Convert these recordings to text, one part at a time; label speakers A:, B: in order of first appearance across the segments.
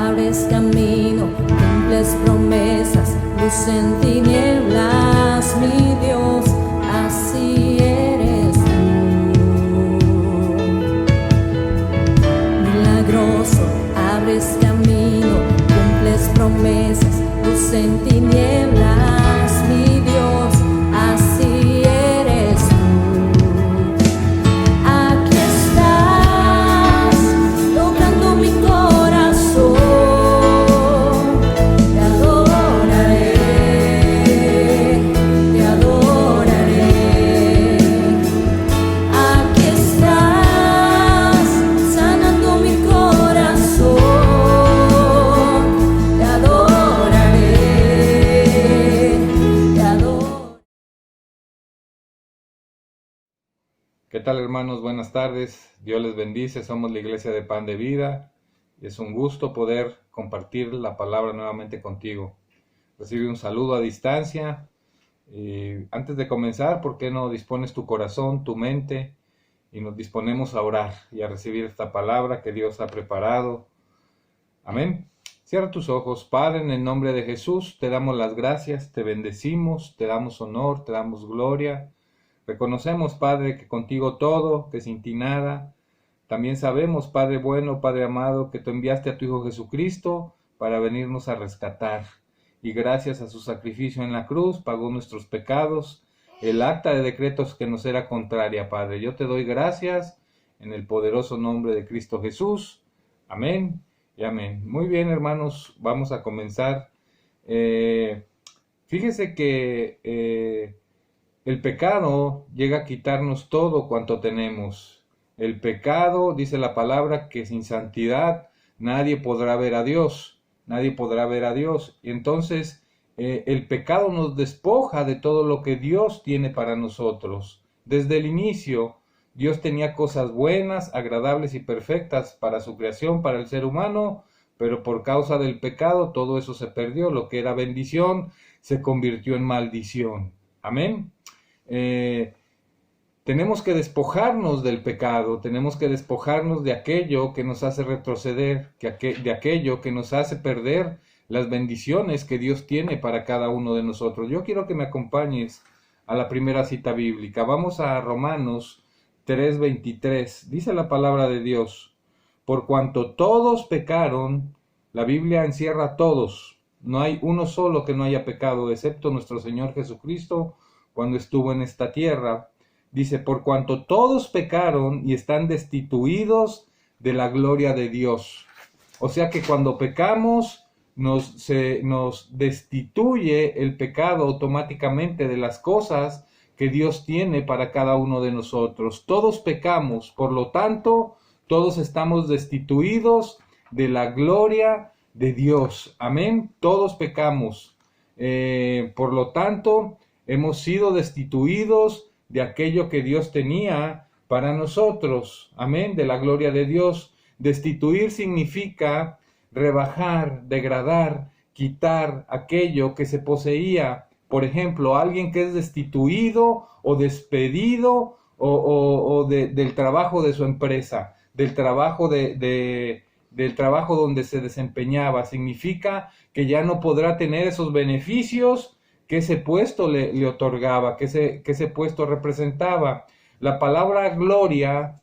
A: abres camino, cumples promesas, luz en tinieblas, mi Dios, así eres tú. Milagroso, abres camino, cumples promesas, luz en tinieblas, mi Dios, así eres tú. Aquí estás, tocando mi corazón, te adoraré, te adoraré. Aquí estás, sanando mi corazón, te adoraré, te adoraré.
B: ¿Qué tal, hermanos? Buenas tardes. Dios les bendice. Somos la Iglesia de Pan de Vida. Es un gusto poder compartir la palabra nuevamente contigo. Recibe un saludo a distancia. Antes de comenzar, ¿por qué no dispones tu corazón, tu mente y nos disponemos a orar y a recibir esta palabra que Dios ha preparado? Amén. Cierra tus ojos. Padre, en el nombre de Jesús, te damos las gracias, te bendecimos, te damos honor, te damos gloria. Reconocemos, Padre, que contigo todo, que sin ti nada. También sabemos, Padre bueno, Padre amado, que tú enviaste a tu Hijo Jesucristo para venirnos a rescatar. Y gracias a su sacrificio en la cruz, pagó nuestros pecados, el acta de decretos que nos era contraria, Padre. Yo te doy gracias en el poderoso nombre de Cristo Jesús. Amén y amén. Muy bien, hermanos, vamos a comenzar. Fíjese que el pecado llega a quitarnos todo cuanto tenemos. El pecado, dice la palabra, que sin santidad nadie podrá ver a Dios. Nadie podrá ver a Dios. Y entonces el pecado nos despoja de todo lo que Dios tiene para nosotros. Desde el inicio, Dios tenía cosas buenas, agradables y perfectas para su creación, para el ser humano, pero por causa del pecado todo eso se perdió. Lo que era bendición se convirtió en maldición. Amén. Tenemos que despojarnos del pecado, tenemos que despojarnos de aquello que nos hace retroceder, de aquello que nos hace perder las bendiciones que Dios tiene para cada uno de nosotros. Yo quiero que me acompañes a la primera cita bíblica. Vamos a Romanos 3:23. Dice la palabra de Dios: por cuanto todos pecaron, la Biblia encierra a todos. No hay uno solo que no haya pecado, excepto nuestro Señor Jesucristo, cuando estuvo en esta tierra. Dice, por cuanto todos pecaron y están destituidos de la gloria de Dios. O sea que cuando pecamos, nos destituye el pecado automáticamente de las cosas que Dios tiene para cada uno de nosotros. Todos pecamos, por lo tanto, todos estamos destituidos de la gloria de Dios. Amén. Todos pecamos. Por lo tanto, hemos sido destituidos de aquello que Dios tenía para nosotros. Amén, de la gloria de Dios. Destituir significa rebajar, degradar, quitar aquello que se poseía. Por ejemplo, alguien que es destituido o despedido del trabajo de su empresa, del trabajo del trabajo donde se desempeñaba. Significa que ya no podrá tener esos beneficios que ese puesto le otorgaba, que ese puesto representaba. La palabra gloria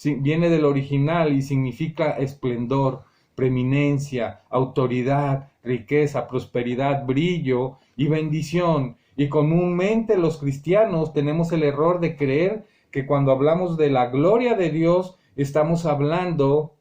B: viene del original y significa esplendor, preeminencia, autoridad, riqueza, prosperidad, brillo y bendición. Y comúnmente los cristianos tenemos el error de creer que cuando hablamos de la gloria de Dios, estamos hablando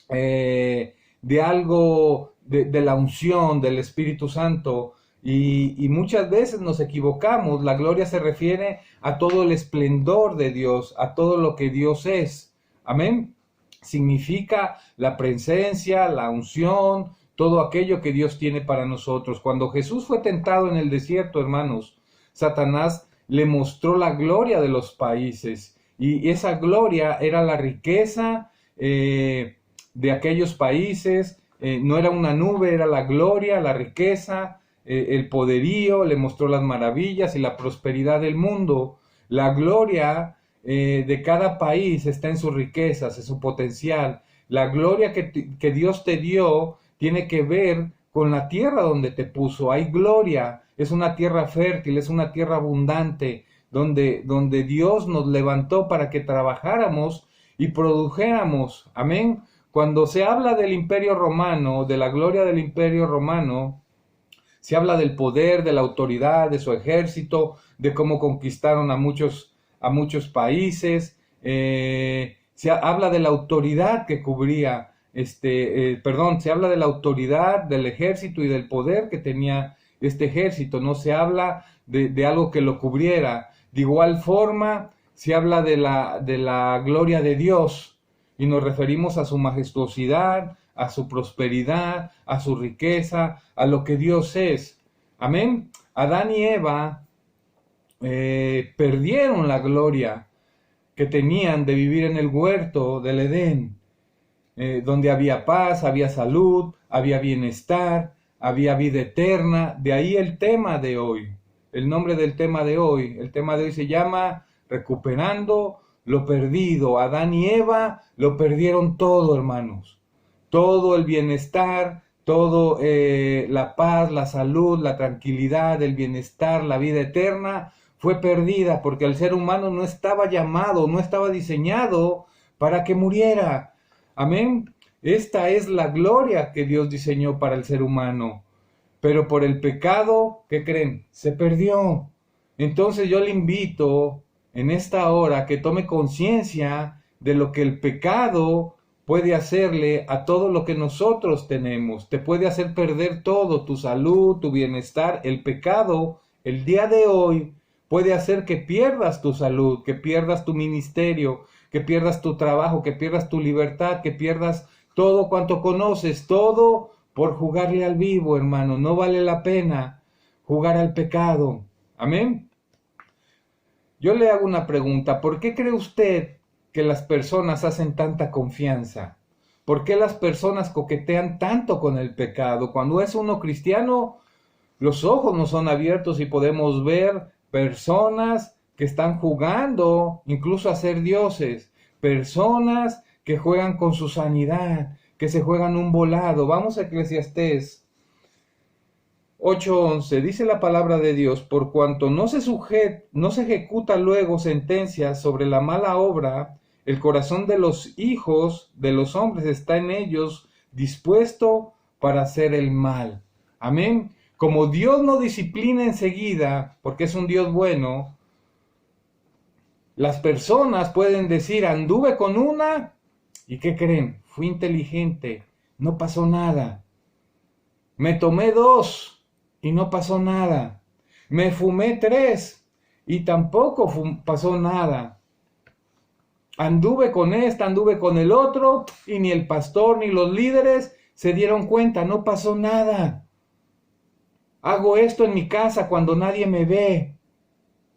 B: de algo, de la unción del Espíritu Santo. Y muchas veces nos equivocamos. La gloria se refiere a todo el esplendor de Dios, a todo lo que Dios es. Amén. Significa la presencia, la unción, todo aquello que Dios tiene para nosotros. Cuando Jesús fue tentado en el desierto, hermanos, Satanás le mostró la gloria de los países. Y esa gloria era la riqueza de aquellos países. No era una nube, era la gloria, la riqueza, el poderío. Le mostró las maravillas y la prosperidad del mundo. La gloria de cada país está en sus riquezas, en su potencial. La gloria que Dios te dio tiene que ver con la tierra donde te puso. Hay gloria, es una tierra fértil, es una tierra abundante, donde Dios nos levantó para que trabajáramos y produjéramos. Amén. Cuando se habla del Imperio Romano, de la gloria del Imperio Romano, se habla del poder, de la autoridad, de su ejército, de cómo conquistaron a muchos países. Se habla de la autoridad que cubría, se habla de la autoridad del ejército y del poder que tenía este ejército. No se habla de algo que lo cubriera. De igual forma, se habla de la gloria de Dios y nos referimos a su majestuosidad, a su prosperidad, a su riqueza, a lo que Dios es. Amén. Adán y Eva perdieron la gloria que tenían de vivir en el huerto del Edén, donde había paz, había salud, había bienestar, había vida eterna. De ahí el tema de hoy, el nombre del tema de hoy. El tema de hoy se llama Recuperando lo perdido. Adán y Eva lo perdieron todo, hermanos. Todo el bienestar, todo la paz, la salud, la tranquilidad, el bienestar, la vida eterna fue perdida porque el ser humano no estaba llamado, no estaba diseñado para que muriera. Amén. Esta es la gloria que Dios diseñó para el ser humano. Pero por el pecado, ¿qué creen? Se perdió. Entonces yo le invito en esta hora que tome conciencia de lo que el pecado puede hacerle a todo lo que nosotros tenemos. Te puede hacer perder todo, tu salud, tu bienestar. El pecado, el día de hoy, puede hacer que pierdas tu salud, que pierdas tu ministerio, que pierdas tu trabajo, que pierdas tu libertad, que pierdas todo cuanto conoces, todo por jugarle al vivo, hermano. No vale la pena jugar al pecado. Amén. Yo le hago una pregunta. ¿Por qué cree usted que las personas hacen tanta confianza? ¿Por qué las personas coquetean tanto con el pecado? Cuando es uno cristiano, los ojos nos son abiertos y podemos ver personas que están jugando incluso a ser dioses, personas que juegan con su sanidad, que se juegan un volado. Vamos a Eclesiastés 8:11, dice la palabra de Dios: por cuanto no se ejecuta luego sentencia sobre la mala obra, el corazón de los hijos de los hombres está en ellos dispuesto para hacer el mal. Amén. Como Dios no disciplina enseguida, porque es un Dios bueno, las personas pueden decir: anduve con una, ¿y qué creen? Fui inteligente, no pasó nada. Me tomé 2 y no pasó nada. Me fumé 3 y tampoco pasó nada. Anduve con esta, anduve con el otro, y ni el pastor ni los líderes se dieron cuenta, no pasó nada. Hago esto en mi casa cuando nadie me ve,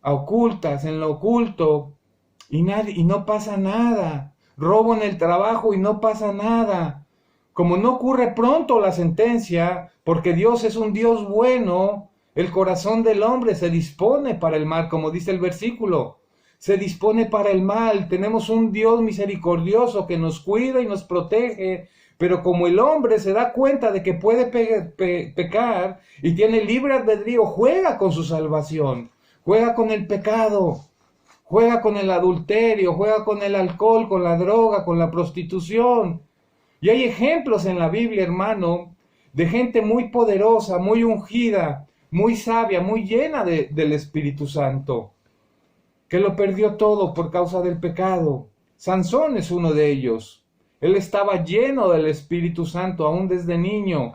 B: a ocultas, en lo oculto, y no pasa nada. Robo en el trabajo y no pasa nada. Como no ocurre pronto la sentencia, porque Dios es un Dios bueno, el corazón del hombre se dispone para el mal, como dice el versículo. Se dispone para el mal. Tenemos un Dios misericordioso que nos cuida y nos protege, pero como el hombre se da cuenta de que puede pecar y tiene libre albedrío, juega con su salvación, juega con el pecado, juega con el adulterio, juega con el alcohol, con la droga, con la prostitución. Y hay ejemplos en la Biblia, hermano, de gente muy poderosa, muy ungida, muy sabia, muy llena del Espíritu Santo, que lo perdió todo por causa del pecado. Sansón es uno de ellos. Él estaba lleno del Espíritu Santo aún desde niño,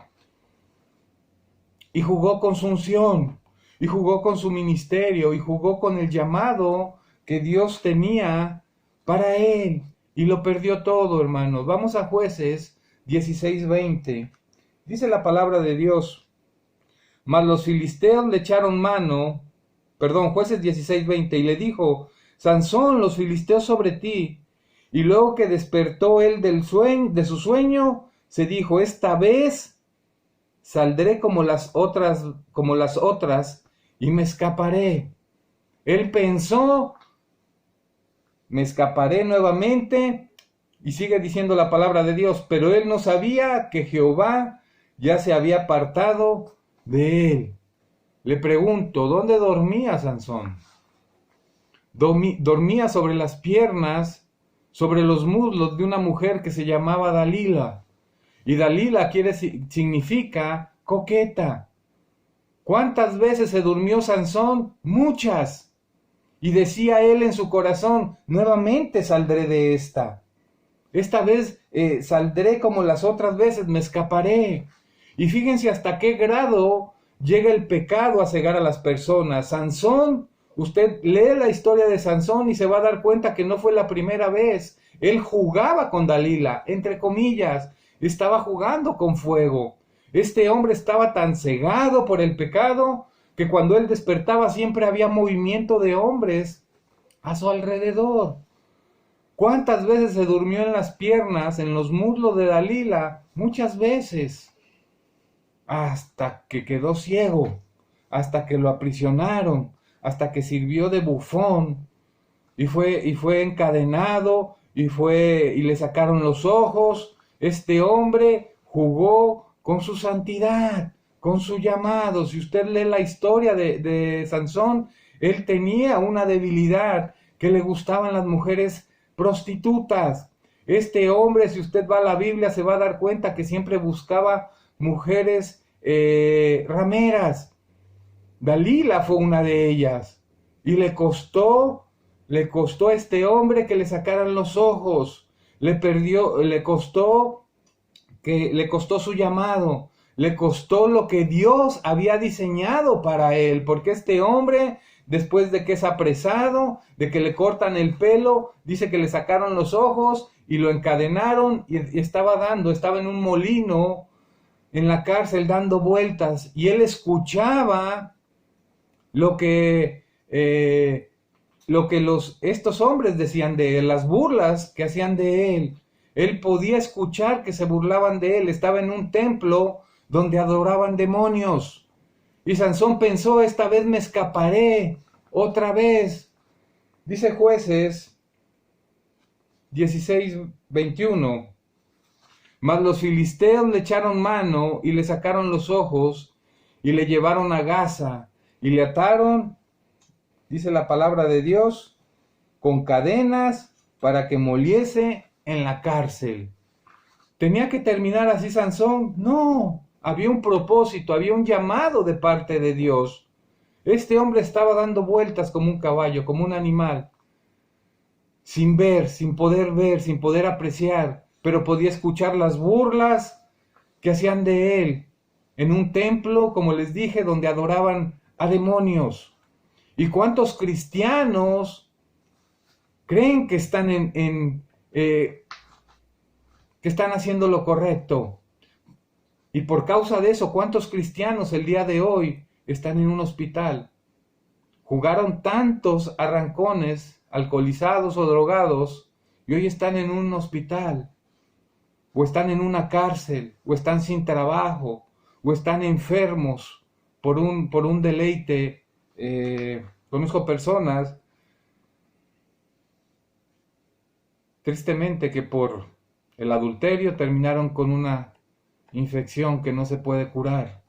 B: y jugó con su unción, y jugó con su ministerio, y jugó con el llamado que Dios tenía para él, y lo perdió todo, hermanos. Vamos a Jueces 16:20. Dice la palabra de Dios: mas los filisteos le echaron mano, Jueces 16:20, y le dijo: Sansón, los filisteos sobre ti. Y luego que despertó él de su sueño, se dijo: esta vez saldré como las otras, y me escaparé. Él pensó: me escaparé nuevamente, y sigue diciendo la palabra de Dios, pero él no sabía que Jehová ya se había apartado de él. Le pregunto, ¿dónde dormía Sansón? Dormía sobre las piernas, sobre los muslos de una mujer que se llamaba Dalila. Y Dalila significa coqueta. ¿Cuántas veces se durmió Sansón? Muchas. Y decía él en su corazón, nuevamente saldré de esta. Esta vez saldré como las otras veces, me escaparé. Y fíjense hasta qué grado llega el pecado a cegar a las personas. Sansón, usted lee la historia de Sansón y se va a dar cuenta que no fue la primera vez. Él jugaba con Dalila, entre comillas, estaba jugando con fuego. Este hombre estaba tan cegado por el pecado que cuando él despertaba siempre había movimiento de hombres a su alrededor. ¿Cuántas veces se durmió en las piernas, en los muslos de Dalila? Muchas veces. Hasta que quedó ciego, hasta que lo aprisionaron, hasta que sirvió de bufón y fue encadenado y le sacaron los ojos. Este hombre jugó con su santidad, con su llamado. Si usted lee la historia de Sansón, él tenía una debilidad, que le gustaban las mujeres prostitutas. Este hombre, si usted va a la Biblia, se va a dar cuenta que siempre buscaba mujeres rameras. Dalila fue una de ellas. Y le costó a este hombre que le sacaran los ojos. Le costó su llamado. Le costó lo que Dios había diseñado para él. Porque este hombre, después de que es apresado, de que le cortan el pelo, dice que le sacaron los ojos y lo encadenaron y estaba en un molino en la cárcel dando vueltas, y él escuchaba lo que estos hombres decían de él, las burlas que hacían de él. Él podía escuchar que se burlaban de él. Estaba en un templo donde adoraban demonios. Y Sansón pensó, esta vez me escaparé, otra vez. Dice Jueces 16:21. Mas los filisteos le echaron mano y le sacaron los ojos y le llevaron a Gaza y le ataron, dice la palabra de Dios, con cadenas para que moliese en la cárcel. ¿Tenía que terminar así Sansón? No, había un propósito, había un llamado de parte de Dios. Este hombre estaba dando vueltas como un caballo, como un animal, sin ver, sin poder apreciar, pero podía escuchar las burlas que hacían de él en un templo, como les dije, donde adoraban a demonios. ¿Y cuántos cristianos creen que están que están haciendo lo correcto? Y por causa de eso, ¿cuántos cristianos el día de hoy están en un hospital? Jugaron tantos arrancones, alcoholizados o drogados, y hoy están en un hospital, o están en una cárcel, o están sin trabajo, o están enfermos por un deleite. Conozco personas, tristemente, que por el adulterio terminaron con una infección que no se puede curar.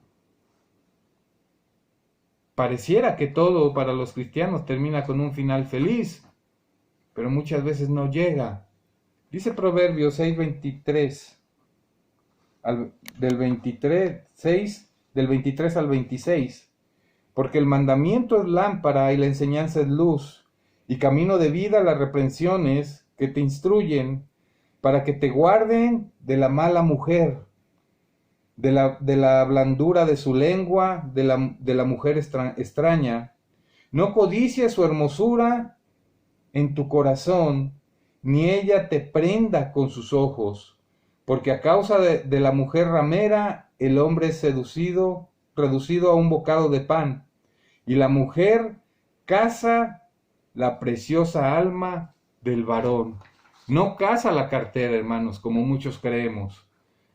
B: Pareciera que todo para los cristianos termina con un final feliz, pero muchas veces no llega. Dice Proverbios 6:23, del 23 al 26, porque el mandamiento es lámpara y la enseñanza es luz, y camino de vida las reprensiones que te instruyen, para que te guarden de la mala mujer, de la blandura de su lengua, de la mujer extraña. No codicies su hermosura en tu corazón, ni ella te prenda con sus ojos, porque a causa de la mujer ramera, el hombre es reducido a un bocado de pan, y la mujer caza la preciosa alma del varón. No caza la cartera, hermanos, como muchos creemos.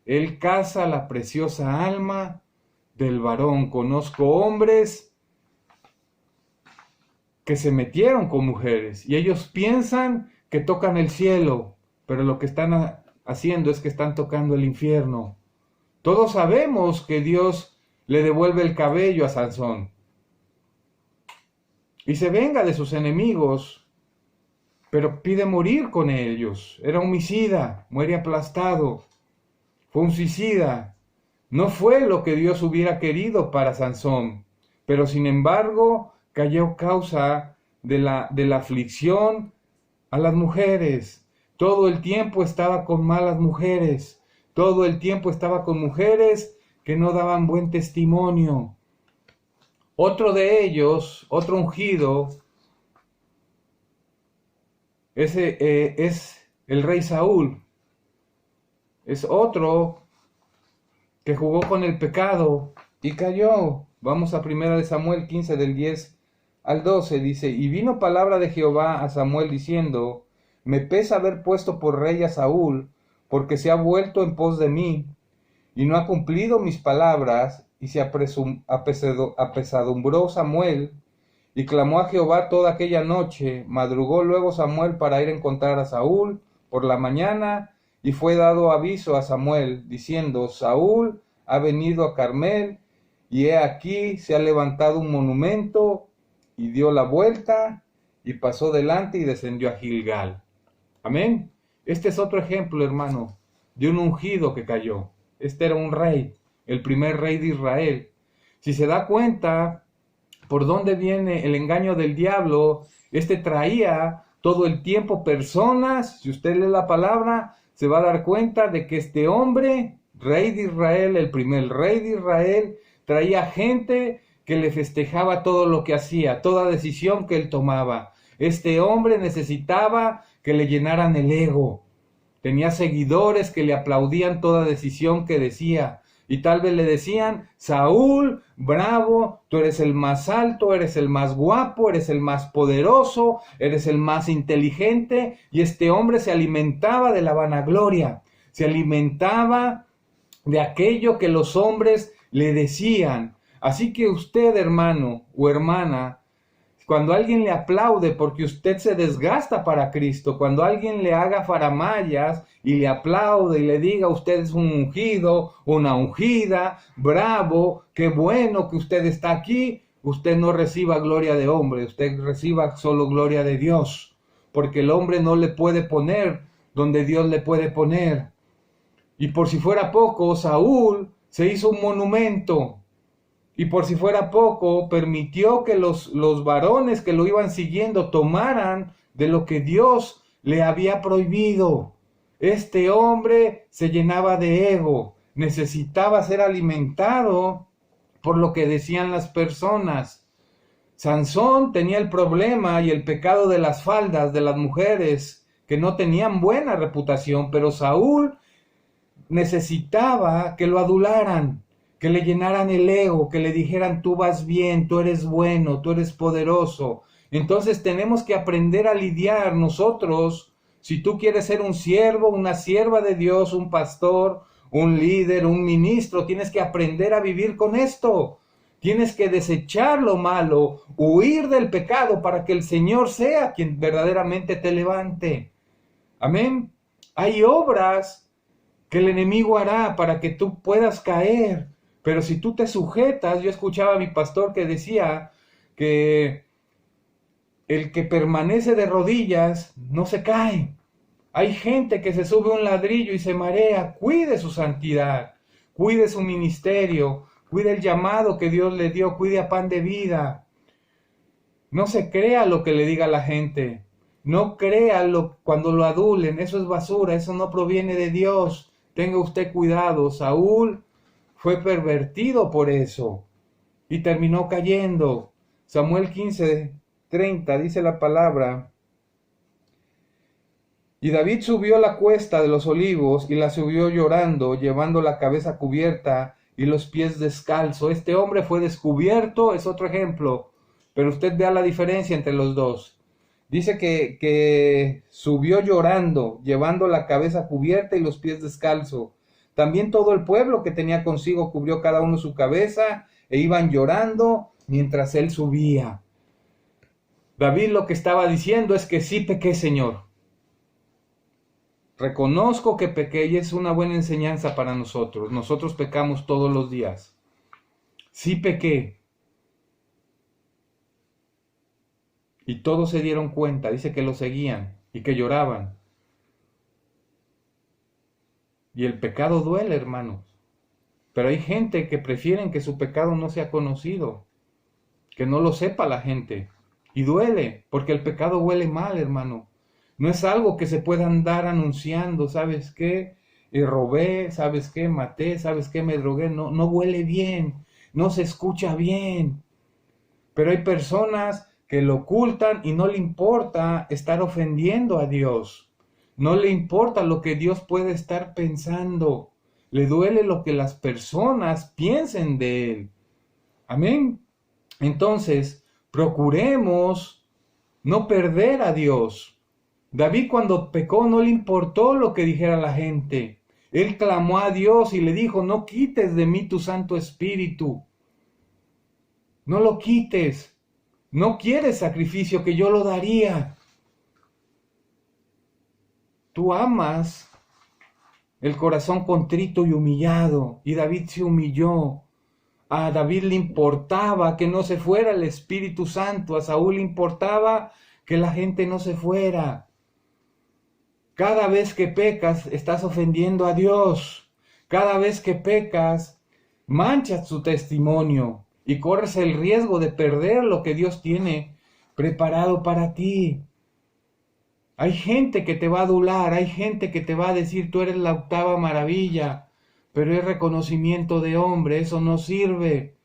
B: Él caza la preciosa alma del varón. Conozco hombres que se metieron con mujeres y ellos piensan que tocan el cielo, pero lo que están haciendo es que están tocando el infierno. Todos sabemos que Dios le devuelve el cabello a Sansón y se venga de sus enemigos, pero pide morir con ellos. Era homicida, muere aplastado, fue un suicida. No fue lo que Dios hubiera querido para Sansón, pero sin embargo cayó causa de la aflicción a las mujeres. Todo el tiempo estaba con malas mujeres, todo el tiempo estaba con mujeres que no daban buen testimonio. Otro de ellos, otro ungido, es el rey Saúl. Es otro que jugó con el pecado y cayó. Vamos a 1 Samuel 15 del 10 al 12. Dice, y vino palabra de Jehová a Samuel diciendo, me pesa haber puesto por rey a Saúl, porque se ha vuelto en pos de mí, y no ha cumplido mis palabras, y se apesadumbró Samuel, y clamó a Jehová toda aquella noche. Madrugó luego Samuel para ir a encontrar a Saúl por la mañana, y fue dado aviso a Samuel, diciendo, Saúl ha venido a Carmel, y he aquí se ha levantado un monumento, y dio la vuelta, y pasó delante y descendió a Gilgal. Amén. Este es otro ejemplo, hermano, de un ungido que cayó. Este era un rey, el primer rey de Israel. Si se da cuenta por dónde viene el engaño del diablo, este traía todo el tiempo personas. Si usted lee la palabra, se va a dar cuenta de que este hombre, rey de Israel, el primer rey de Israel, traía gente que le festejaba todo lo que hacía, toda decisión que él tomaba. Este hombre necesitaba que le llenaran el ego. Tenía seguidores que le aplaudían toda decisión que decía. Y tal vez le decían, Saúl, bravo, tú eres el más alto, eres el más guapo, eres el más poderoso, eres el más inteligente. Y este hombre se alimentaba de la vanagloria, se alimentaba de aquello que los hombres le decían. Así que usted, hermano o hermana, cuando alguien le aplaude porque usted se desgasta para Cristo, cuando alguien le haga faramayas y le aplaude y le diga usted es un ungido, una ungida, bravo, qué bueno que usted está aquí, usted no reciba gloria de hombre, usted reciba solo gloria de Dios, porque el hombre no le puede poner donde Dios le puede poner. Y por si fuera poco, Saúl se hizo un monumento. Y por si fuera poco, permitió que los varones que lo iban siguiendo tomaran de lo que Dios le había prohibido. Este hombre se llenaba de ego, necesitaba ser alimentado por lo que decían las personas. Sansón tenía el problema y el pecado de las faldas de las mujeres, que no tenían buena reputación, pero Saúl necesitaba que lo adularan, que le llenaran el ego, que le dijeran tú vas bien, tú eres bueno, tú eres poderoso. Entonces tenemos que aprender a lidiar nosotros. Si tú quieres ser un siervo, una sierva de Dios, un pastor, un líder, un ministro, tienes que aprender a vivir con esto. Tienes que desechar lo malo, huir del pecado para que el Señor sea quien verdaderamente te levante. Amén. Hay obras que el enemigo hará para que tú puedas caer. Pero si tú te sujetas, yo escuchaba a mi pastor que decía que el que permanece de rodillas no se cae. Hay gente que se sube a un ladrillo y se marea. Cuide su santidad, cuide su ministerio, cuide el llamado que Dios le dio, cuide a Pan de Vida. No se crea lo que le diga la gente. No crea cuando lo adulen. Eso es basura, eso no proviene de Dios. Tenga usted cuidado. Saúl fue pervertido por eso y terminó cayendo. Samuel 15:30 dice la palabra. Y David subió la cuesta de los olivos y la subió llorando, llevando la cabeza cubierta y los pies descalzos. Este hombre fue descubierto, es otro ejemplo, pero usted vea la diferencia entre los dos. Dice que subió llorando, llevando la cabeza cubierta y los pies descalzos. También todo el pueblo que tenía consigo cubrió cada uno su cabeza e iban llorando mientras él subía. David lo que estaba diciendo es que sí pequé, Señor. reconozco que pequé y es una buena enseñanza para nosotros. Nosotros pecamos todos los días. Sí pequé. Y todos se dieron cuenta, dice que lo seguían y que lloraban. Y el pecado duele, hermanos. Pero hay gente que prefieren que su pecado no sea conocido, que no lo sepa la gente. Y duele, porque el pecado huele mal, hermano. No es algo que se pueda andar anunciando, ¿sabes qué? Robé, ¿sabes qué? Maté, ¿sabes qué? Me drogué. No, no huele bien, no se escucha bien. Pero hay personas que lo ocultan y no le importa estar ofendiendo a Dios. No le importa lo que Dios puede estar pensando. Le duele lo que las personas piensen de Él. Amén. Entonces, procuremos no perder a Dios. David cuando pecó no le importó lo que dijera la gente. Él clamó a Dios y le dijo, no quites de mí tu Santo Espíritu. No lo quites. No quieres sacrificio, que yo lo daría. Tú amas el corazón contrito y humillado. Y David se humilló. A David le importaba que no se fuera el Espíritu Santo. A Saúl le importaba que la gente no se fuera. Cada vez que pecas, estás ofendiendo a Dios. Cada vez que pecas, manchas tu testimonio y corres el riesgo de perder lo que Dios tiene preparado para ti. Hay gente que te va a adular, hay gente que te va a decir, tú eres la octava maravilla, pero es reconocimiento de hombre, eso no sirve.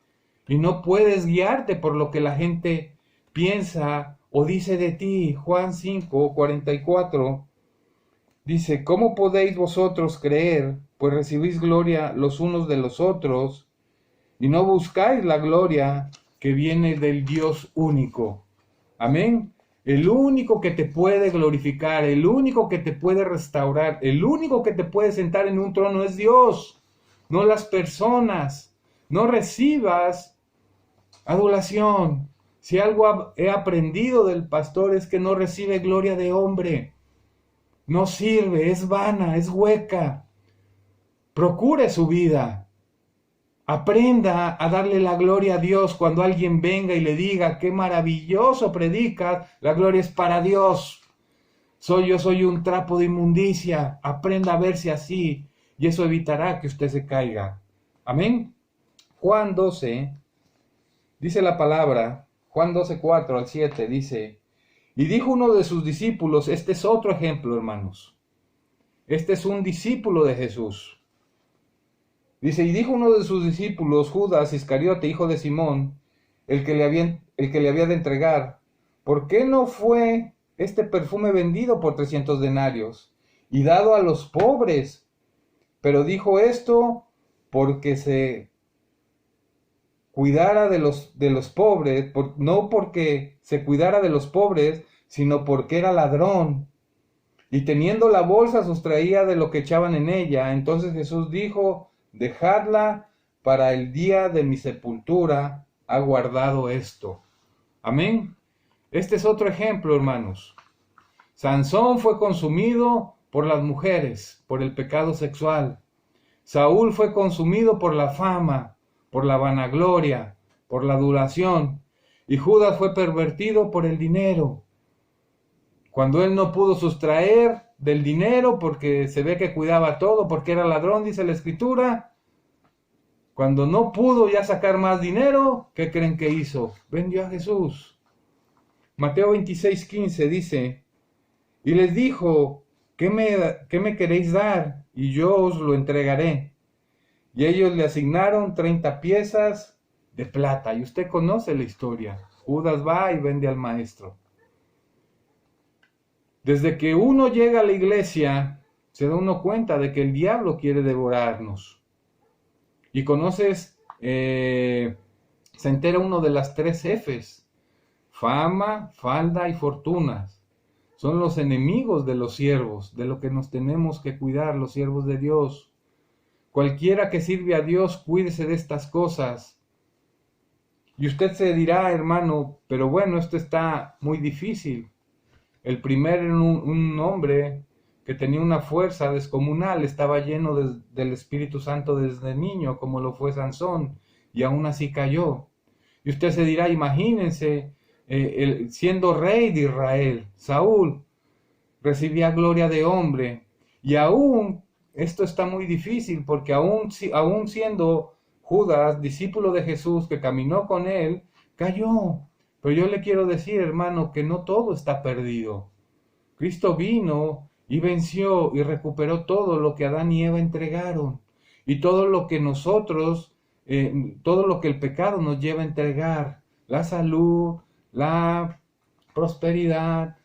B: Y no puedes guiarte por lo que la gente piensa o dice de ti. Juan 5, 44 dice, ¿cómo podéis vosotros creer, pues recibís gloria los unos de los otros, y no buscáis la gloria que viene del Dios único? Amén. El único que te puede glorificar, el único que te puede restaurar, el único que te puede sentar en un trono es Dios, no las personas. No recibas adulación. Si algo he aprendido del pastor es que no recibe gloria de hombre. No sirve, es vana, es hueca. Procure su vida. Aprenda a darle la gloria a Dios cuando alguien venga y le diga, qué maravilloso predicas, la gloria es para Dios. Yo soy un trapo de inmundicia. Aprenda a verse así y eso evitará que usted se caiga. Amén. Juan 12, dice la palabra, Juan 12, 4 al 7, dice, y dijo uno de sus discípulos, este es otro ejemplo, hermanos. Este es un discípulo de Jesús. Dice, y dijo uno de sus discípulos, Judas Iscariote, hijo de Simón, el que le había de entregar, ¿por qué no fue este perfume vendido por 300 denarios y dado a los pobres? Pero dijo esto porque se cuidara de los pobres, no porque se cuidara de los pobres, sino porque era ladrón. Y teniendo la bolsa sustraía de lo que echaban en ella. Entonces Jesús dijo, dejadla, para el día de mi sepultura ha guardado esto. Amén. Este es otro ejemplo, hermanos. Sansón fue consumido por las mujeres, por el pecado sexual. Saúl fue consumido por la fama, por la vanagloria, por la adulación. Y Judas fue pervertido por el dinero. Cuando él no pudo sustraer del dinero porque se ve que cuidaba todo, porque era ladrón, dice la Escritura. Cuando no pudo ya sacar más dinero, ¿qué creen que hizo? Vendió a Jesús. Mateo 26, 15 dice, y les dijo, ¿qué me queréis dar? Y yo os lo entregaré. Y ellos le asignaron 30 piezas de plata. Y usted conoce la historia. Judas va y vende al maestro. Desde que uno llega a la iglesia, se da uno cuenta de que el diablo quiere devorarnos. Y conoces, se entera uno de las 3 Fs. Fama, falda y fortunas. Son los enemigos de los siervos, de lo que nos tenemos que cuidar, los siervos de Dios. Cualquiera que sirve a Dios, cuídese de estas cosas. Y usted se dirá, hermano, pero bueno, esto está muy difícil. El primero un hombre que tenía una fuerza descomunal, estaba lleno del Espíritu Santo desde niño, como lo fue Sansón, y aún así cayó. Y usted se dirá, imagínense, siendo rey de Israel, Saúl recibía gloria de hombre, y aún, esto está muy difícil, porque aún siendo Judas, discípulo de Jesús, que caminó con él, cayó. Pero yo le quiero decir, hermano, que no todo está perdido. Cristo vino y venció y recuperó todo lo que Adán y Eva entregaron, y todo lo que nosotros, todo lo que el pecado nos lleva a entregar, la salud, la prosperidad,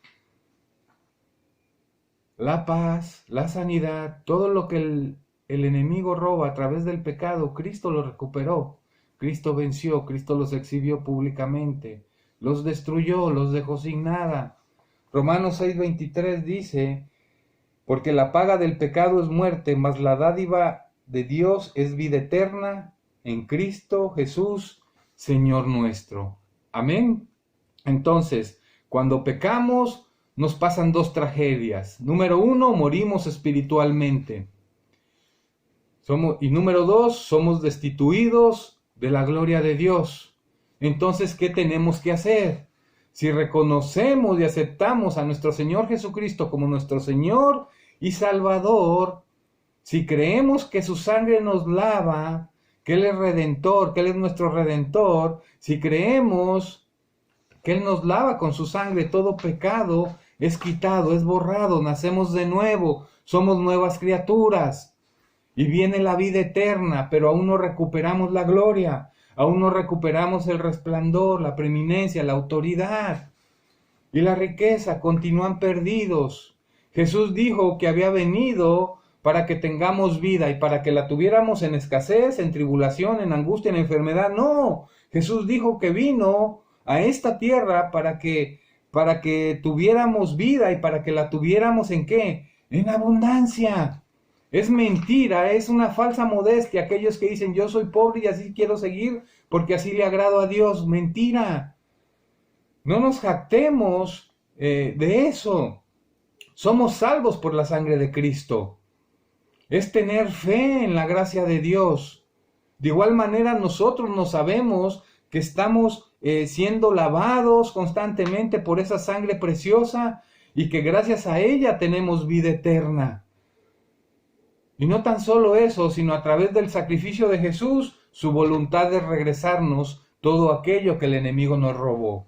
B: la paz, la sanidad, todo lo que el enemigo roba a través del pecado, Cristo lo recuperó, Cristo venció, Cristo los exhibió públicamente, los destruyó, los dejó sin nada. Romanos 6:23 dice, porque la paga del pecado es muerte, mas la dádiva de Dios es vida eterna en Cristo Jesús, Señor nuestro. Amén. Entonces, cuando pecamos, nos pasan dos tragedias. Número 1, morimos espiritualmente. Y número 2, somos destituidos de la gloria de Dios. Entonces, ¿qué tenemos que hacer? Si reconocemos y aceptamos a nuestro Señor Jesucristo como nuestro Señor y Salvador, si creemos que su sangre nos lava, que Él es Redentor, que Él es nuestro Redentor, si creemos que Él nos lava con su sangre, todo pecado es quitado, es borrado, nacemos de nuevo, somos nuevas criaturas y viene la vida eterna, pero aún no recuperamos la gloria, aún no recuperamos el resplandor, la preeminencia, la autoridad y la riqueza, continúan perdidos. Jesús dijo que había venido para que tengamos vida y para que la tuviéramos en escasez, en tribulación, en angustia, en enfermedad. No, Jesús dijo que vino a esta tierra para que tuviéramos vida y para que la tuviéramos ¿en qué? En abundancia. Es mentira, es una falsa modestia aquellos que dicen yo soy pobre y así quiero seguir porque así le agrado a Dios. Mentira. No nos jactemos de eso. Somos salvos por la sangre de Cristo. Es tener fe en la gracia de Dios. De igual manera nosotros no sabemos que estamos siendo lavados constantemente por esa sangre preciosa y que gracias a ella tenemos vida eterna. Y no tan solo eso, sino a través del sacrificio de Jesús, su voluntad de regresarnos todo aquello que el enemigo nos robó.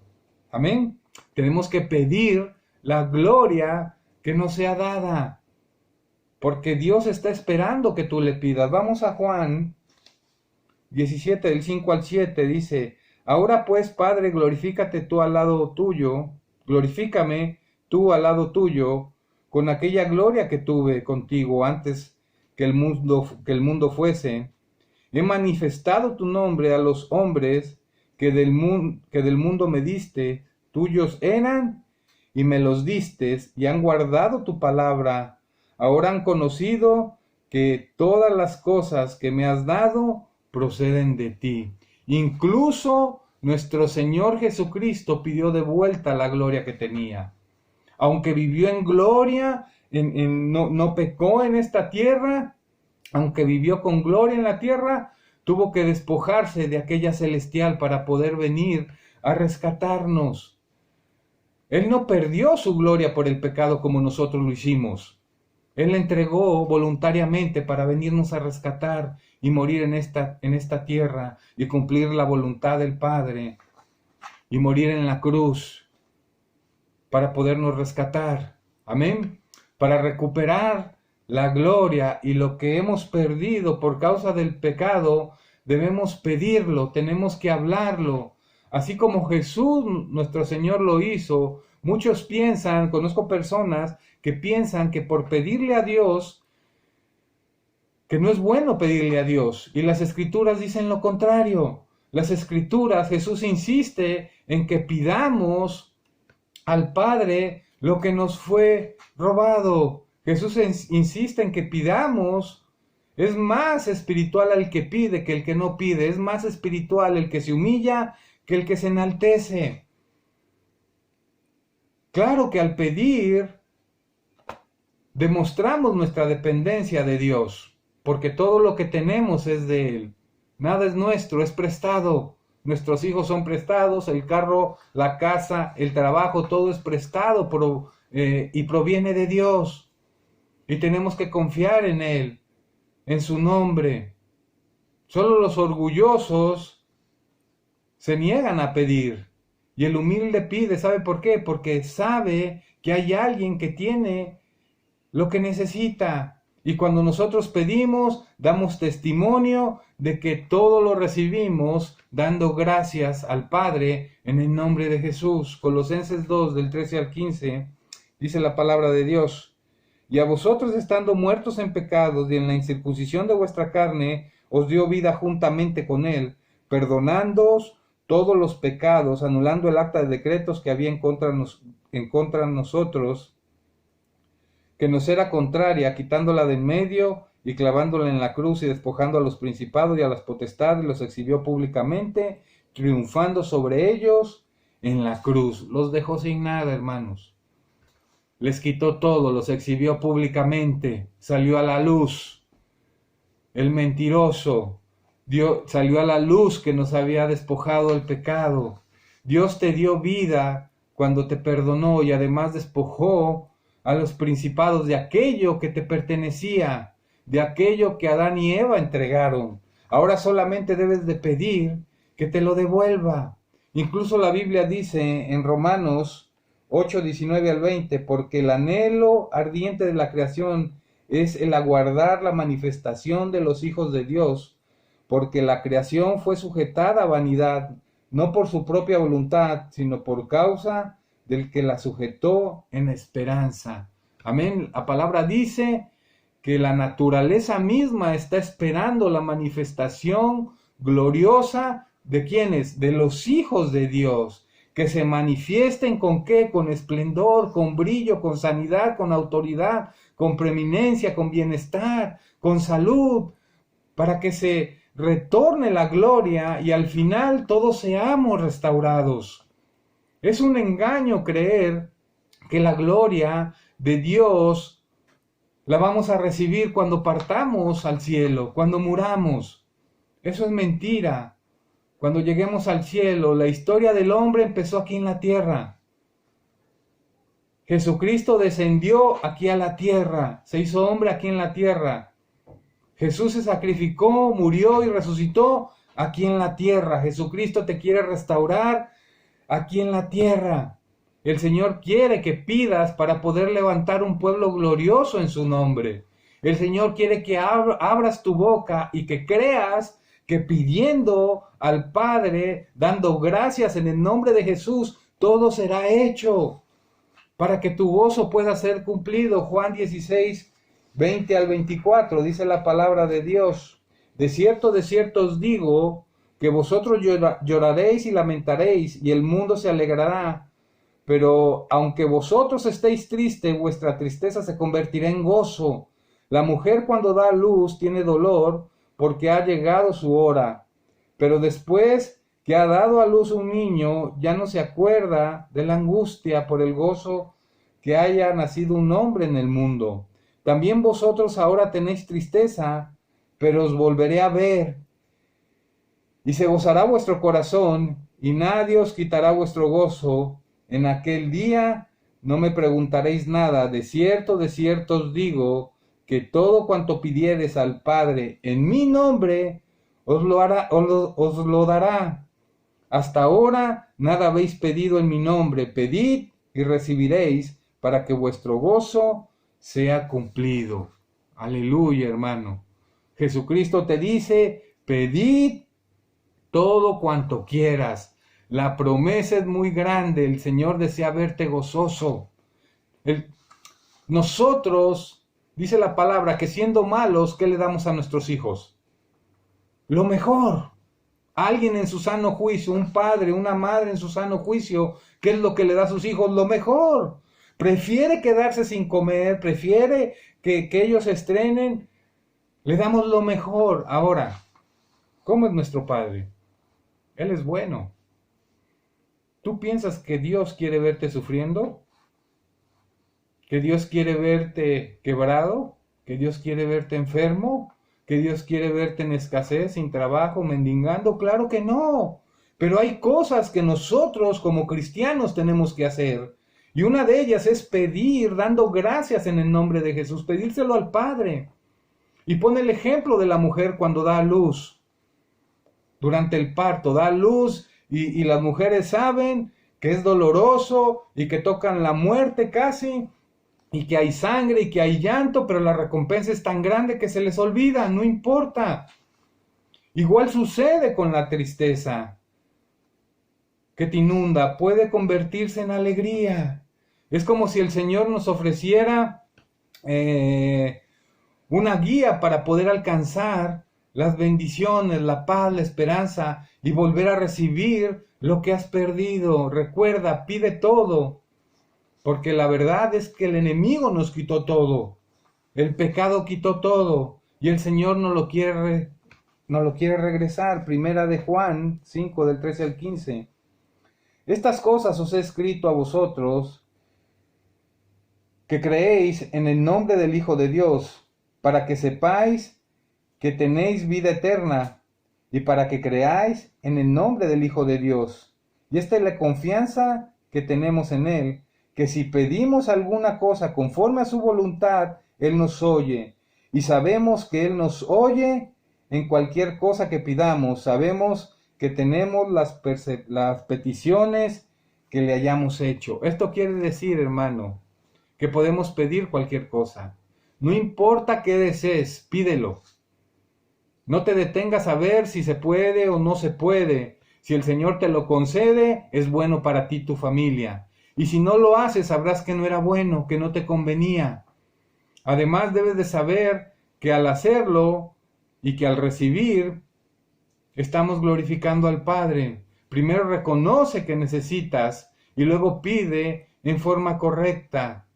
B: Amén. Tenemos que pedir la gloria que nos sea dada, porque Dios está esperando que tú le pidas. Vamos a Juan 17, del 5 al 7, dice, ahora pues, Padre, glorifícate tú al lado tuyo, glorifícame tú al lado tuyo, con aquella gloria que tuve contigo antes que el mundo fuese. He manifestado tu nombre a los hombres que del mundo me diste, tuyos eran y me los distes, y han guardado tu palabra. Ahora han conocido que todas las cosas que me has dado proceden de ti. Incluso nuestro Señor Jesucristo pidió de vuelta la gloria que tenía. Aunque vivió en gloria, no pecó en esta tierra, aunque vivió con gloria en la tierra, tuvo que despojarse de aquella celestial para poder venir a rescatarnos. Él no perdió su gloria por el pecado como nosotros lo hicimos. Él la entregó voluntariamente para venirnos a rescatar y morir en esta tierra y cumplir la voluntad del Padre y morir en la cruz para podernos rescatar. Amén. Para recuperar la gloria y lo que hemos perdido por causa del pecado, debemos pedirlo, tenemos que hablarlo. Así como Jesús, nuestro Señor, lo hizo, muchos piensan, conozco personas que piensan que por pedirle a Dios, que no es bueno pedirle a Dios, y las Escrituras dicen lo contrario. Las Escrituras, Jesús insiste en que pidamos al Padre lo que nos fue robado. Jesús insiste en que pidamos. Es más espiritual el que pide que el que no pide. Es más espiritual el que se humilla que el que se enaltece. Claro que al pedir demostramos nuestra dependencia de Dios, porque todo lo que tenemos es de Él. Nada es nuestro, es prestado. Nuestros hijos son prestados, el carro, la casa, el trabajo, todo es prestado y proviene de Dios. Y tenemos que confiar en Él, en su nombre. Solo los orgullosos se niegan a pedir. Y el humilde pide, ¿sabe por qué? Porque sabe que hay alguien que tiene lo que necesita. Y cuando nosotros pedimos, damos testimonio de que todo lo recibimos dando gracias al Padre en el nombre de Jesús. Colosenses 2, del 13 al 15, dice la palabra de Dios. Y a vosotros, estando muertos en pecados y en la incircuncisión de vuestra carne, os dio vida juntamente con Él, perdonándoos todos los pecados, anulando el acta de decretos que había en contra de nosotros, que nos era contraria, quitándola de en medio y clavándola en la cruz, y despojando a los principados y a las potestades, los exhibió públicamente, triunfando sobre ellos en la cruz. Los dejó sin nada, hermanos. Les quitó todo, los exhibió públicamente, salió a la luz. El mentiroso salió a la luz que nos había despojado el pecado. Dios te dio vida cuando te perdonó y además despojó a los principados de aquello que te pertenecía, de aquello que Adán y Eva entregaron. Ahora solamente debes de pedir que te lo devuelva. Incluso la Biblia dice en Romanos 8, 19 al 20, porque el anhelo ardiente de la creación es el aguardar la manifestación de los hijos de Dios, porque la creación fue sujetada a vanidad, no por su propia voluntad, sino por causa del que la sujetó en esperanza. Amén. La palabra dice que la naturaleza misma está esperando la manifestación gloriosa de ¿quiénes? De los hijos de Dios, que se manifiesten ¿con qué? Con esplendor, con brillo, con sanidad, con autoridad, con preeminencia, con bienestar, con salud, para que se retorne la gloria y al final todos seamos restaurados. Es un engaño creer que la gloria de Dios la vamos a recibir cuando partamos al cielo, cuando muramos. Eso es mentira. Cuando lleguemos al cielo, la historia del hombre empezó aquí en la tierra. Jesucristo descendió aquí a la tierra, se hizo hombre aquí en la tierra. Jesús se sacrificó, murió y resucitó aquí en la tierra. Jesucristo te quiere restaurar aquí en la tierra. El Señor quiere que pidas para poder levantar un pueblo glorioso en su nombre. El Señor quiere que abras tu boca y que creas que pidiendo al Padre, dando gracias en el nombre de Jesús, todo será hecho para que tu gozo pueda ser cumplido. Juan 16, 20 al 24, dice la palabra de Dios. De cierto os digo, que vosotros lloraréis y lamentaréis, y el mundo se alegrará. Pero aunque vosotros estéis tristes, vuestra tristeza se convertirá en gozo. La mujer cuando da a luz tiene dolor, porque ha llegado su hora. Pero después que ha dado a luz un niño, ya no se acuerda de la angustia por el gozo que haya nacido un hombre en el mundo. También vosotros ahora tenéis tristeza, pero os volveré a ver, y se gozará vuestro corazón, y nadie os quitará vuestro gozo. En aquel día no me preguntaréis nada. De cierto os digo, que todo cuanto pidiereis al Padre en mi nombre, os lo dará. Hasta ahora nada habéis pedido en mi nombre. Pedid y recibiréis, para que vuestro gozo sea cumplido. Aleluya, hermano. Jesucristo te dice, pedid todo cuanto quieras. La promesa es muy grande. El Señor desea verte gozoso. Nosotros, dice la palabra, que siendo malos, ¿qué le damos a nuestros hijos? Lo mejor. Alguien en su sano juicio, un padre, una madre en su sano juicio, ¿qué es lo que le da a sus hijos? Lo mejor. Prefiere quedarse sin comer, prefiere que ellos se estrenen. Le damos lo mejor. Ahora, ¿cómo es nuestro Padre? Él es bueno. ¿Tú piensas que Dios quiere verte sufriendo? que Dios quiere verte quebrado, que Dios quiere verte enfermo, que Dios quiere verte en escasez, sin trabajo, mendigando. Claro que no. Pero hay cosas que nosotros como cristianos tenemos que hacer. Y una de ellas es pedir, dando gracias en el nombre de Jesús, pedírselo al Padre. Y pone el ejemplo de la mujer cuando da a luz. Durante el parto, da a luz y las mujeres saben que es doloroso y que tocan la muerte casi, y que hay sangre y que hay llanto, pero la recompensa es tan grande que se les olvida, no importa. Igual sucede con la tristeza que te inunda, puede convertirse en alegría. Es como si el Señor nos ofreciera una guía para poder alcanzar las bendiciones, la paz, la esperanza y volver a recibir lo que has perdido. Recuerda, pide todo, porque la verdad es que el enemigo nos quitó todo, el pecado quitó todo y el Señor no lo quiere regresar. Primera de Juan 5 del 13 al 15. Estas cosas os he escrito a vosotros que creéis en el nombre del Hijo de Dios, para que sepáis que tenéis vida eterna, y para que creáis en el nombre del Hijo de Dios. Y esta es la confianza que tenemos en Él, que si pedimos alguna cosa conforme a su voluntad, Él nos oye. Y sabemos que Él nos oye en cualquier cosa que pidamos. Sabemos que tenemos las peticiones que le hayamos hecho. Esto quiere decir, hermano, que podemos pedir cualquier cosa. No importa qué desees, pídelo. No te detengas a ver si se puede o no se puede. Si el Señor te lo concede, es bueno para ti y tu familia. Y si no lo haces, sabrás que no era bueno, que no te convenía. Además, debes de saber que al hacerlo y que al recibir, estamos glorificando al Padre. Primero reconoce que necesitas y luego pide en forma correcta.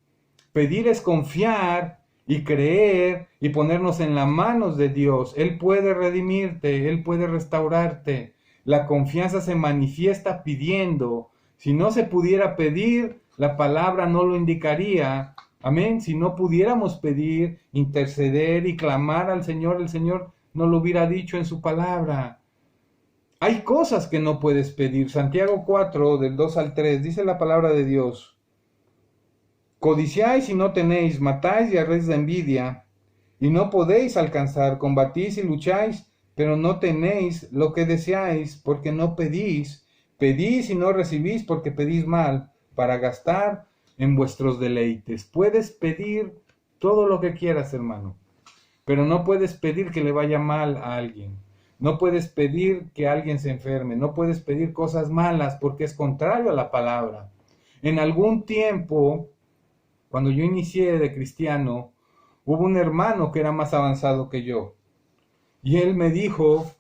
B: Pedir es confiar y creer y ponernos en las manos de Dios. Él puede redimirte, Él puede restaurarte. La confianza se manifiesta pidiendo. Si no se pudiera pedir, la palabra no lo indicaría. Amén. Si no pudiéramos pedir, interceder y clamar al Señor, el Señor no lo hubiera dicho en su palabra. Hay cosas que no puedes pedir. Santiago 4, del 2 al 3, dice la palabra de Dios. Codiciáis y no tenéis, matáis y arréis de envidia, y no podéis alcanzar, combatís y lucháis, pero no tenéis lo que deseáis, porque no pedís. Pedís y no recibís, porque pedís mal, para gastar en vuestros deleites. Puedes pedir todo lo que quieras, hermano, pero no puedes pedir que le vaya mal a alguien. No puedes pedir que alguien se enferme. No puedes pedir cosas malas, porque es contrario a la palabra. En algún tiempo, cuando yo inicié de cristiano, hubo un hermano que era más avanzado que yo. Y él me dijo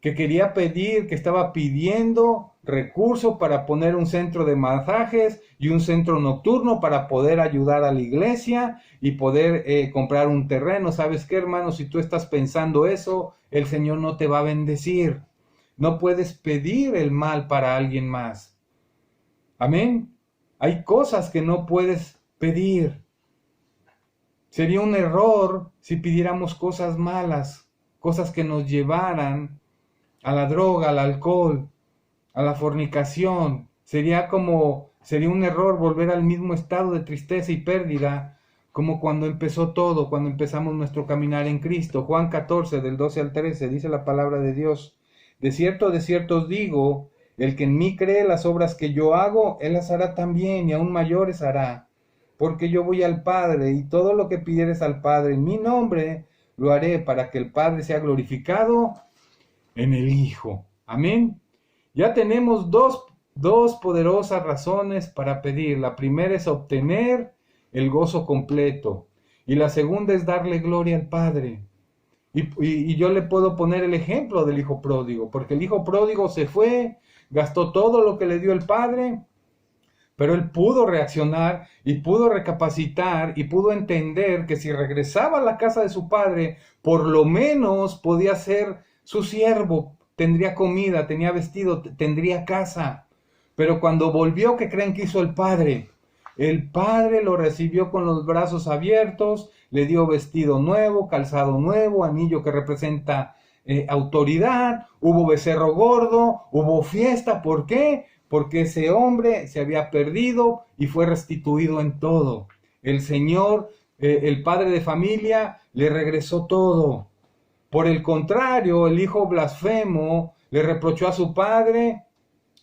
B: que quería pedir, que estaba pidiendo recursos para poner un centro de masajes y un centro nocturno para poder ayudar a la iglesia y poder comprar un terreno. ¿Sabes qué, hermano? Si tú estás pensando eso, el Señor no te va a bendecir. No puedes pedir el mal para alguien más. Amén. Hay cosas que no puedes pedir. Sería un error si pidiéramos cosas malas, cosas que nos llevaran a la droga, al alcohol, a la fornicación. Sería un error volver al mismo estado de tristeza y pérdida como cuando empezó todo, cuando empezamos nuestro caminar en Cristo. Juan 14, del 12 al 13, dice la palabra de Dios. De cierto os digo, el que en mí cree las obras que yo hago, él las hará también, y aún mayores hará. Porque yo voy al Padre, y todo lo que pidieres al Padre en mi nombre, lo haré para que el Padre sea glorificado en el Hijo. Amén. Ya tenemos dos poderosas razones para pedir. La primera es obtener el gozo completo. Y la segunda es darle gloria al Padre. Y yo le puedo poner el ejemplo del hijo pródigo, porque el hijo pródigo se fue, gastó todo lo que le dio el Padre, pero él pudo reaccionar y pudo recapacitar y pudo entender que si regresaba a la casa de su padre, por lo menos podía ser su siervo, tendría comida, tenía vestido, tendría casa. Pero cuando volvió, ¿qué creen que hizo el padre? El padre lo recibió con los brazos abiertos, le dio vestido nuevo, calzado nuevo, anillo que representa autoridad, hubo becerro gordo, hubo fiesta. ¿Por qué? Porque ese hombre se había perdido y fue restituido en todo. El Señor, el padre de familia, le regresó todo. Por el contrario, el hijo blasfemo le reprochó a su padre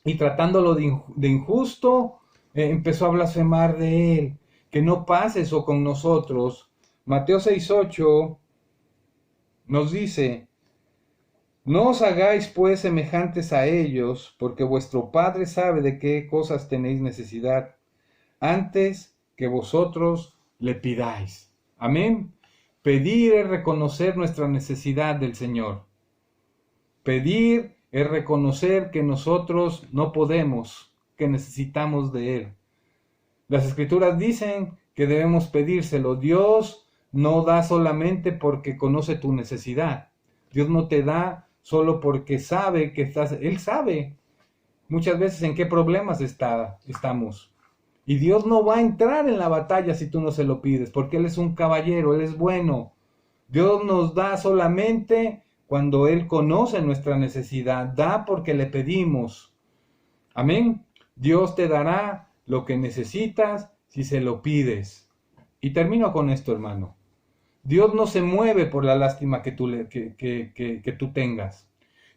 B: y tratándolo de injusto, empezó a blasfemar de él. Que no pase eso con nosotros. Mateo 6:8 nos dice: no os hagáis pues semejantes a ellos, porque vuestro Padre sabe de qué cosas tenéis necesidad, antes que vosotros le pidáis. Amén. Pedir es reconocer nuestra necesidad del Señor. Pedir es reconocer que nosotros no podemos, que necesitamos de Él. Las Escrituras dicen que debemos pedírselo. Dios no da solamente porque conoce tu necesidad. Dios no te da solo porque sabe que estás. Él sabe muchas veces en qué problemas estamos. Y Dios no va a entrar en la batalla si tú no se lo pides, porque Él es un caballero, Él es bueno. Dios nos da solamente cuando Él conoce nuestra necesidad, da porque le pedimos. Amén. Dios te dará lo que necesitas si se lo pides. Y termino con esto, hermano. Dios no se mueve por la lástima que tú tengas.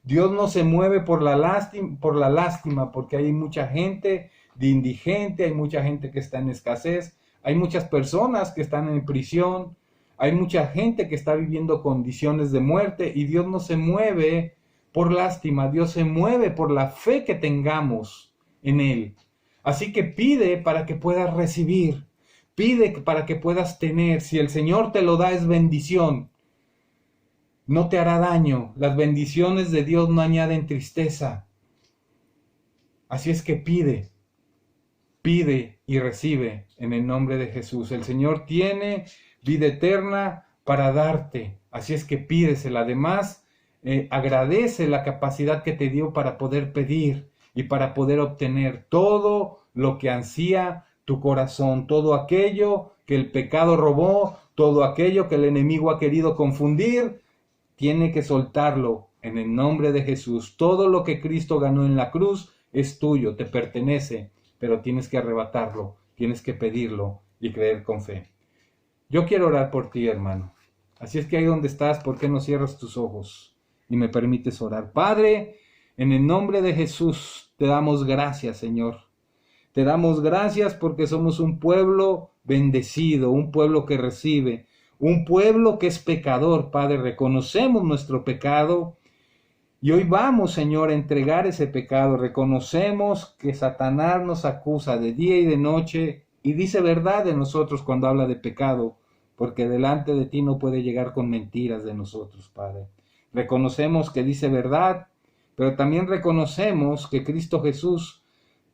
B: Dios no se mueve por la lástima, porque hay mucha gente de indigente, hay mucha gente que está en escasez, hay muchas personas que están en prisión, hay mucha gente que está viviendo condiciones de muerte, y Dios no se mueve por lástima, Dios se mueve por la fe que tengamos en Él. Así que pide para que puedas recibir, pide para que puedas tener. Si el Señor te lo da, es bendición, no te hará daño. Las bendiciones de Dios no añaden tristeza. Así es que pide y recibe en el nombre de Jesús. El Señor tiene vida eterna para darte, así es que pídesela. Además, agradece la capacidad que te dio para poder pedir y para poder obtener todo lo que ansía tu corazón, todo aquello que el pecado robó, todo aquello que el enemigo ha querido confundir. Tiene que soltarlo en el nombre de Jesús. Todo lo que Cristo ganó en la cruz es tuyo, te pertenece, pero tienes que arrebatarlo, tienes que pedirlo y creer con fe. Yo quiero orar por ti, hermano. Así es que ahí donde estás, ¿por qué no cierras tus ojos y me permites orar? Padre, en el nombre de Jesús te damos gracias, Señor. Te damos gracias porque somos un pueblo bendecido, un pueblo que recibe, un pueblo que es pecador, Padre. Reconocemos nuestro pecado y hoy vamos, Señor, a entregar ese pecado. Reconocemos que Satanás nos acusa de día y de noche y dice verdad de nosotros cuando habla de pecado, porque delante de ti no puede llegar con mentiras de nosotros, Padre. Reconocemos que dice verdad, pero también reconocemos que Cristo Jesús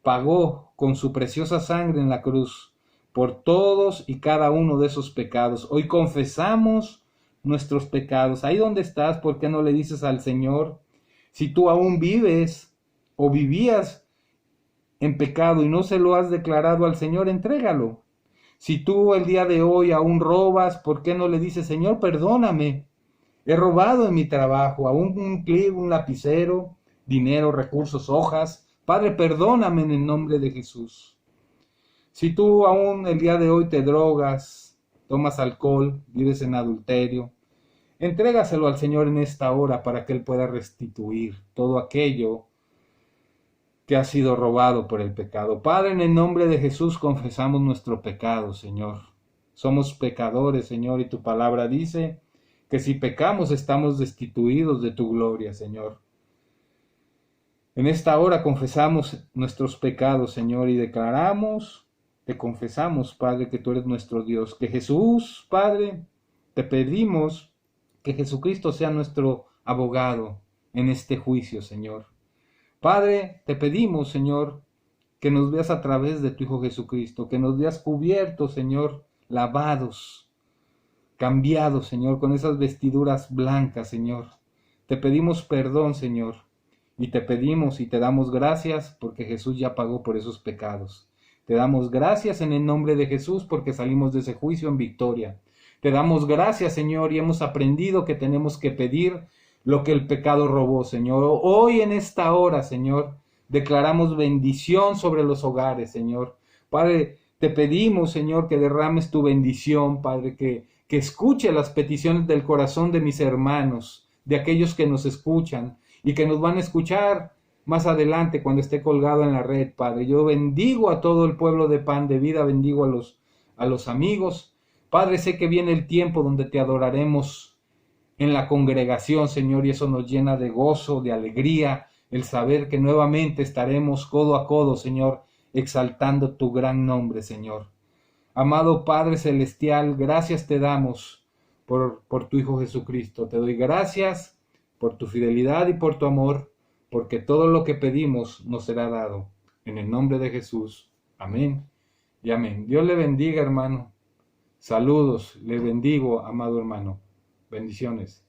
B: pagó con su preciosa sangre en la cruz por todos y cada uno de esos pecados. Hoy confesamos nuestros pecados. Ahí donde estás, ¿por qué no le dices al Señor? Si tú aún vives o vivías en pecado y no se lo has declarado al Señor, entrégalo. Si tú el día de hoy aún robas, ¿por qué no le dices, Señor, perdóname? He robado en mi trabajo, aún un clip, un lapicero, dinero, recursos, hojas. Padre, perdóname en el nombre de Jesús. Si tú aún el día de hoy te drogas, tomas alcohol, vives en adulterio, entrégaselo al Señor en esta hora para que Él pueda restituir todo aquello que ha sido robado por el pecado. Padre, en el nombre de Jesús confesamos nuestro pecado, Señor. Somos pecadores, Señor, y tu palabra dice que si pecamos estamos destituidos de tu gloria, Señor. En esta hora confesamos nuestros pecados, Señor, y declaramos, te confesamos, Padre, que tú eres nuestro Dios, que Jesús, Padre, te pedimos que Jesucristo sea nuestro abogado en este juicio, Señor. Padre, te pedimos, Señor, que nos veas a través de tu Hijo Jesucristo, que nos veas cubiertos, Señor, lavados, cambiados, Señor, con esas vestiduras blancas, Señor. Te pedimos perdón, Señor. Y te pedimos y te damos gracias porque Jesús ya pagó por esos pecados. Te damos gracias en el nombre de Jesús porque salimos de ese juicio en victoria. Te damos gracias, Señor, y hemos aprendido que tenemos que pedir lo que el pecado robó, Señor. Hoy en esta hora, Señor, declaramos bendición sobre los hogares, Señor. Padre, te pedimos, Señor, que derrames tu bendición, Padre, que escuche las peticiones del corazón de mis hermanos, de aquellos que nos escuchan y que nos van a escuchar más adelante cuando esté colgado en la red, Padre. Yo bendigo a todo el pueblo de Pan de Vida, bendigo a los amigos. Padre, sé que viene el tiempo donde te adoraremos en la congregación, Señor, y eso nos llena de gozo, de alegría, el saber que nuevamente estaremos codo a codo, Señor, exaltando tu gran nombre, Señor. Amado Padre Celestial, gracias te damos por tu Hijo Jesucristo. Te doy gracias por tu fidelidad y por tu amor, porque todo lo que pedimos nos será dado. En el nombre de Jesús. Amén y amén. Dios le bendiga, hermano. Saludos, le bendigo, amado hermano. Bendiciones.